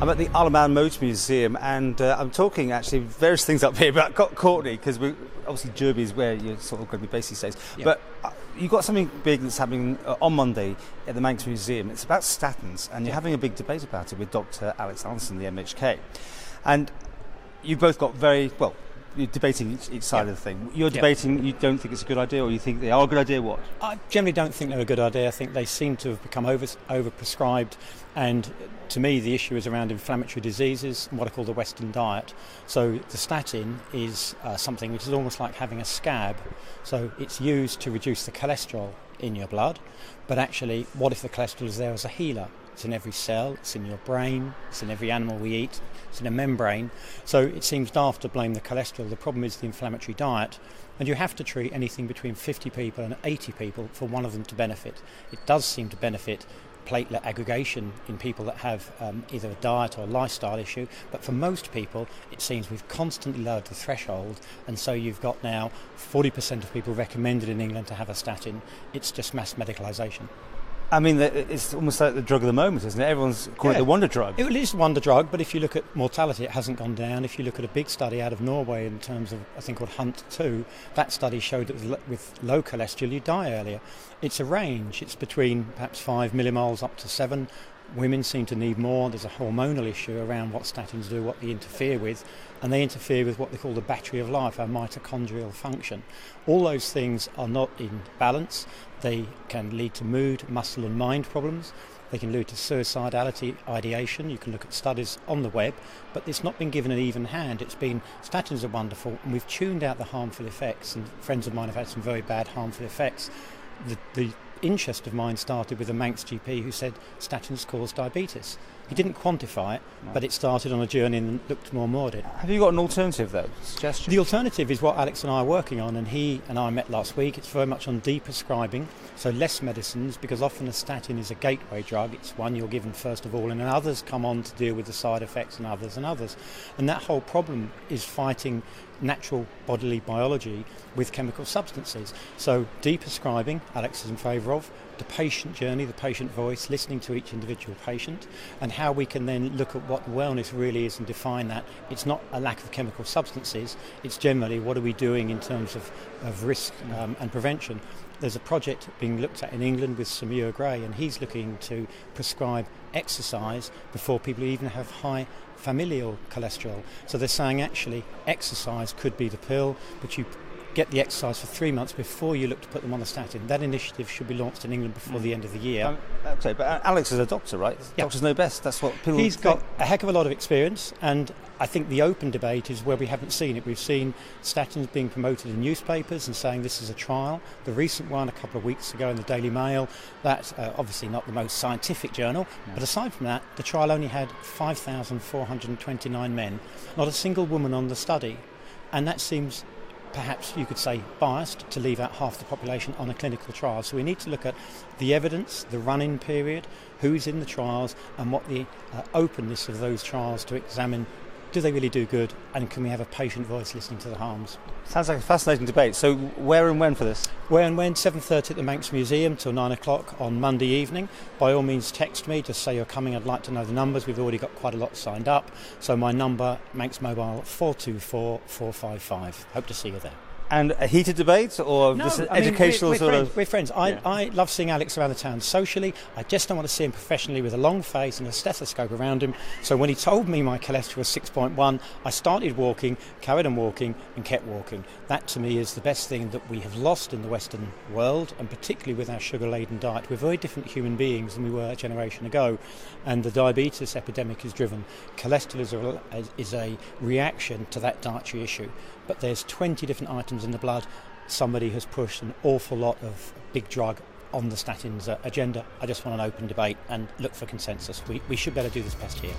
I'm at the Isle of Man Motor Museum, and I'm talking actually various things up here, but I've got Courtney, because obviously Derby is where you're sort of going to be based these days. Yeah. But you've got something big that's happening on Monday at the Manx Museum. It's about statins, and you're having a big debate about it with Dr. Alex Allinson, the MHK. And you've both got you're debating each side of the thing. You're debating you don't think it's a good idea, or you think they are a good idea, what? I generally don't think they're a good idea. I think they seem to have become over-prescribed, and to me the issue is around inflammatory diseases and what I call the Western diet. So the statin is something which is almost like having a scab. So it's used to reduce the cholesterol in your blood, but actually what if the cholesterol is there as a healer? It's in every cell, it's in your brain, it's in every animal we eat, it's in a membrane. So it seems daft to blame the cholesterol. The problem is the inflammatory diet, and you have to treat anything between 50 people and 80 people for one of them to benefit. It does seem to benefit platelet aggregation in people that have either a diet or a lifestyle issue, but for most people it seems we've constantly lowered the threshold, and so you've got now 40% of people recommended in England to have a statin. It's just mass medicalisation. I mean, it's almost like the drug of the moment, isn't it? Everyone's calling it the wonder drug. It is a wonder drug, but if you look at mortality, it hasn't gone down. If you look at a big study out of Norway in terms of a thing called HUNT-2, that study showed that with low cholesterol you die earlier. It's a range. It's between perhaps 5 millimoles up to 7. Women seem to need more. There's a hormonal issue around what statins do, what they interfere with, and they interfere with what they call the battery of life, our mitochondrial function. All those things are not in balance. They can lead to mood, muscle and mind problems. They can lead to suicidality, ideation. You can look at studies on the web, but it's not been given an even hand. It's been, statins are wonderful, and we've tuned out the harmful effects, and friends of mine have had some very bad harmful effects. The interest of mine started with a Manx GP who said statins cause diabetes. He didn't quantify it, but it started on a journey and looked more and more at it. Have you got an alternative, though? Suggestion? The alternative is what Alex and I are working on, and he and I met last week. It's very much on de-prescribing, so less medicines, because often a statin is a gateway drug. It's one you're given first of all, and then others come on to deal with the side effects and others and others. And that whole problem is fighting natural bodily biology with chemical substances. So de-prescribing, Alex is in favour of, the patient journey, the patient voice, listening to each individual patient, and how we can then look at what wellness really is and define that. It's not a lack of chemical substances, it's generally what are we doing in terms of risk and prevention. There's a project being looked at in England with Samir Gray, and he's looking to prescribe exercise before people even have high familial cholesterol. So they're saying actually exercise could be the pill, but you get the exercise for 3 months before you look to put them on a statin. That initiative should be launched in England before the end of the year. Okay, but Alex is a doctor, right? Yeah. Doctors know best. That's what people He's got a heck of a lot of experience, and I think the open debate is where we haven't seen it. We've seen statins being promoted in newspapers and saying this is a trial. The recent one a couple of weeks ago in the Daily Mail, that's obviously not the most scientific journal, but aside from that, the trial only had 5,429 men, not a single woman on the study, and that seems perhaps you could say biased to leave out half the population on a clinical trial. So we need to look at the evidence, the run-in period, who's in the trials, and what the openness of those trials to examine, do they really do good, and can we have a patient voice listening to the harms? Sounds like a fascinating debate. So where and when for this? Where and when? 7:30 at the Manx Museum till 9 o'clock on Monday evening. By all means text me, just say you're coming. I'd like to know the numbers. We've already got quite a lot signed up. So my number, Manx Mobile, 424 455. Hope to see you there. And a heated debate, or just an educational We're friends. I love seeing Alex around the town socially. I just don't want to see him professionally with a long face and a stethoscope around him. So when he told me my cholesterol was 6.1, I started walking, carried on walking, and kept walking. That to me is the best thing that we have lost in the Western world, and particularly with our sugar-laden diet. We're very different human beings than we were a generation ago, and the diabetes epidemic is driven. Cholesterol is a reaction to that dietary issue. But there's 20 different items in the blood. Somebody has pushed an awful lot of big drug on the statins agenda. I just want an open debate and look for consensus. We should better do this best here.